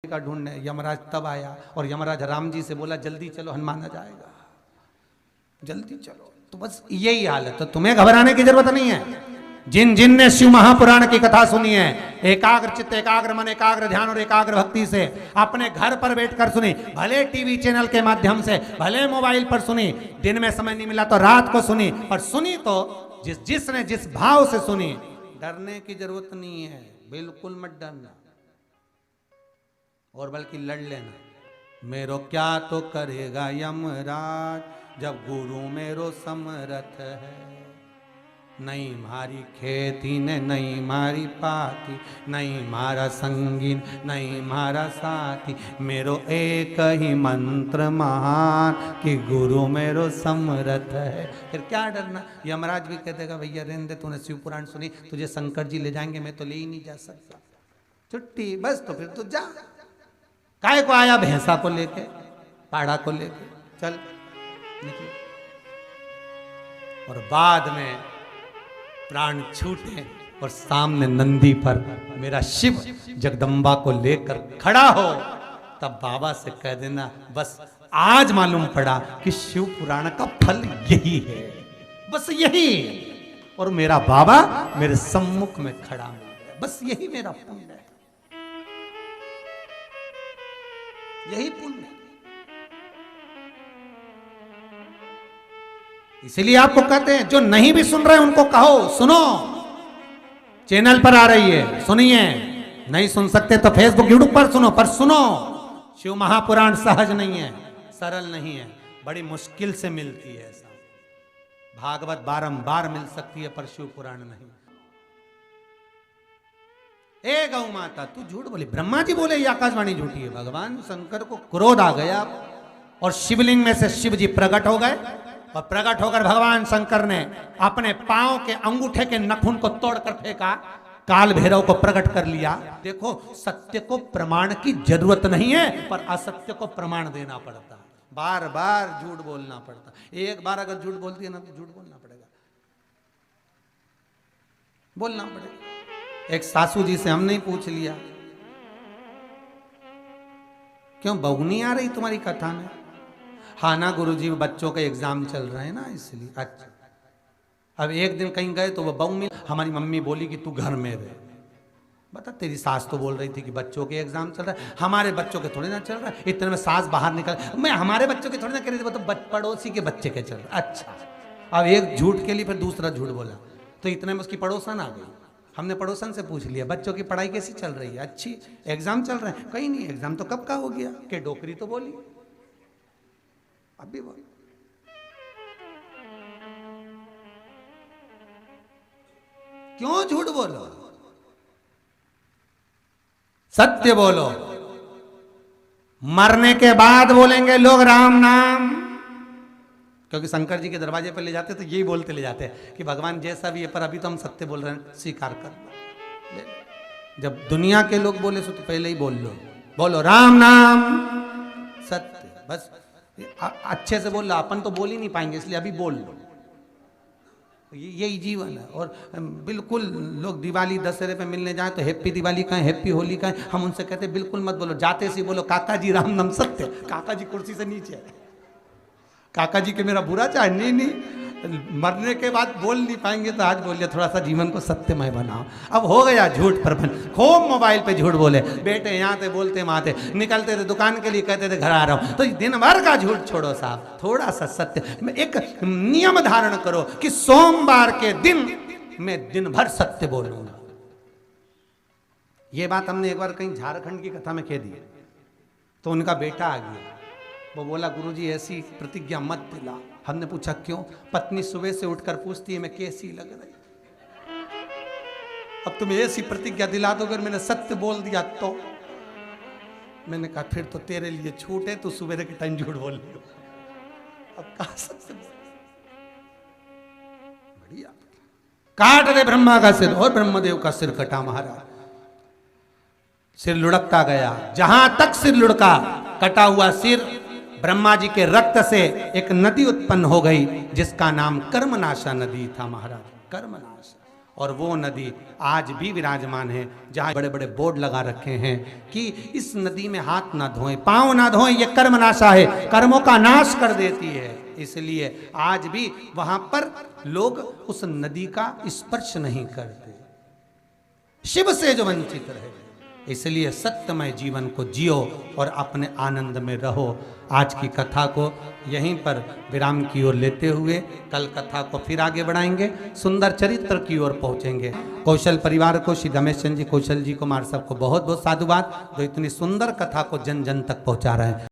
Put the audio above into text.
का ढूंढने। यमराज तब आया और यमराज राम जी से बोला जल्दी चलो हनुमान आ जाएगा, जल्दी चलो। तो बस यही हाल है, तो तुम्हें घबराने की जरूरत नहीं है। जिन जिन ने शिव महापुराण की कथा सुनी है, एकाग्र चित्त, एकाग्र मन, एकाग्र ध्यान और एकाग्र भक्ति से अपने घर पर बैठकर सुनी, भले टीवी चैनल के माध्यम से, भले मोबाइल पर सुनी, दिन में समय नहीं मिला तो रात को सुनी, पर सुनी तो जिसने जिस भाव से सुनी, डरने की जरूरत नहीं है, बिल्कुल मत डरना, और बल्कि लड़ लेना। मेरो क्या तो करेगा यमराज, जब गुरु मेरो समरथ है। नहीं मारी खेती ने नहीं मारी पाती, नहीं मारा संगीन नहीं मारा साथी, मेरो एक ही मंत्र महान कि गुरु मेरो समरथ है। फिर क्या डरना। यमराज भी कह देगा भैया रहने दे, तूने शिव पुराण सुनी, तुझे शंकर जी ले जाएंगे, मैं तो ले ही नहीं जा सकता, छुट्टी बस। तो फिर तो जा, काय को आया भैंसा को लेके, पाड़ा को लेके, चल निकल। और बाद में प्राण छूटे और सामने नंदी पर मेरा शिव जगदम्बा को लेकर खड़ा हो, तब बाबा से कह देना बस आज मालूम पड़ा कि शिव पुराण का फल यही है, बस यही। और मेरा बाबा मेरे सम्मुख में खड़ा मिल गया, बस यही मेरा पुण्य है, यही पुण्य। इसीलिए आपको कहते हैं जो नहीं भी सुन रहे हैं उनको कहो सुनो, चैनल पर आ रही है सुनिए, नहीं सुन सकते तो फेसबुक यूट्यूब पर सुनो, पर सुनो। शिव महापुराण सहज नहीं है, सरल नहीं है, बड़ी मुश्किल से मिलती है। ऐसा भागवत बारंबार मिल सकती है, पर शिव पुराण नहीं। ए गौ माता तू झूठ बोली, ब्रह्मा जी बोले ये आकाशवाणी झूठी है। भगवान शंकर को क्रोध आ गया और शिवलिंग में से शिव जी प्रकट हो गए, और प्रकट होकर भगवान शंकर ने अपने पांव के अंगूठे के नखून को तोड़कर फेंका, काल भैरव को प्रकट कर लिया। देखो सत्य को प्रमाण की जरूरत नहीं है, पर असत्य को प्रमाण देना पड़ता, बार बार झूठ बोलना पड़ता। एक बार अगर झूठ बोलती है ना तो झूठ बोलना पड़ेगा, बोलना पड़ेगा। एक सासू जी से हमने ही पूछ लिया, क्यों बहू नहीं आ रही तुम्हारी कथा में? हाँ ना गुरुजी बच्चों के एग्जाम चल रहे हैं ना इसलिए। अच्छा, अब एक दिन कहीं गए तो वो बहू मिली, हमारी मम्मी बोली कि तू घर में रहे। बता तेरी सास तो बोल रही थी कि बच्चों के एग्जाम चल रहा है, हमारे बच्चों के थोड़े ना चल रहा है। इतने में सास बाहर निकल, मैं हमारे बच्चों के थोड़े ना कह रही थी, तो पड़ोसी के बच्चे के चल रहा। अच्छा, अब एक झूठ के लिए फिर दूसरा झूठ बोला, तो इतने में उसकी पड़ोसन आ गई। हमने पड़ोसन से पूछ लिया बच्चों की पढ़ाई कैसी चल रही है? अच्छी, एग्जाम चल रहे हैं? कहीं नहीं, एग्जाम तो कब का हो गया, के डोकरी तो बोली अभी बोल। क्यों झूठ बोलो, सत्य बोलो। मरने के बाद बोलेंगे लोग राम नाम, क्योंकि शंकर जी के दरवाजे पर ले जाते तो यही बोलते ले जाते हैं कि भगवान जैसा भी है, पर अभी तो हम सत्य बोल रहे हैं, स्वीकार कर। जब दुनिया के लोग बोले तो पहले ही बोल लो, बोलो राम नाम सत्य, बस अच्छे से बोल लो। अपन तो बोल ही नहीं पाएंगे, इसलिए अभी बोल लो, यही जीवन है। और बिल्कुल लोग दिवाली दशहरे पे मिलने जाए तो हैप्पी दिवाली कहें, हैप्पी होली कहें, हम उनसे कहते बिल्कुल मत बोलो, जाते से बोलो काका जी राम नाम सत्य। काका जी कुर्सी से नीचे है, काका जी के मेरा बुरा चाहे नहीं, मरने के बाद बोल नहीं पाएंगे तो आज बोलिए थोड़ा सा जीवन को सत्यमय बनाओ। अब हो गया झूठ पर खूब मोबाइल पे झूठ बोले, बेटे यहाँ थे बोलते वहाँ थे, निकलते थे दुकान के लिए कहते थे घर आ रहा हूँ, तो दिन भर का झूठ छोड़ो साहब, थोड़ा सा सत्य। एक नियम धारण करो कि सोमवार के दिन मैं दिन भर सत्य बोलूंगा। ये बात हमने एक बार कहीं झारखंड की कथा में कह दी, तो उनका बेटा आ गया, वो बोला गुरुजी ऐसी प्रतिज्ञा मत दिला। हमने पूछा क्यों? पत्नी सुबह से उठकर पूछती है मैं कैसी लग रही, अब तुम ऐसी प्रतिज्ञा दिला दो, अगर मैंने सत्य बोल दिया तो। मैंने कहा फिर तो तेरे लिए छूट है, तू सुबह के टाइम झूठ बोल रही हो, अब कहा सत्य। बढ़िया, काट दे ब्रह्मा का सिर, और ब्रह्मदेव का सिर कटा महाराज। सिर लुढ़कता गया, जहां तक सिर लुढ़का, कटा हुआ सिर ब्रह्मा जी के रक्त से एक नदी उत्पन्न हो गई, जिसका नाम कर्मनाशा नदी था महाराज, कर्मनाशा। और वो नदी आज भी विराजमान है, जहाँ बड़े बड़े बोर्ड लगा रखे हैं कि इस नदी में हाथ ना धोएं, पांव ना धोएं, ये कर्म नाशा है, कर्मों का नाश कर देती है। इसलिए आज भी वहां पर लोग उस नदी का स्पर्श नहीं करते, शिव से जो वंचित रहे। इसलिए सत्यमय जीवन को जियो और अपने आनंद में रहो। आज की कथा को यहीं पर विराम की ओर लेते हुए कल कथा को फिर आगे बढ़ाएंगे, सुंदर चरित्र की ओर पहुंचेंगे। कौशल परिवार को, श्री रमेश चंद्र जी कौशल जी कुमार साहब को बहुत बहुत साधुवाद, जो इतनी सुंदर कथा को जन जन तक पहुंचा रहे हैं।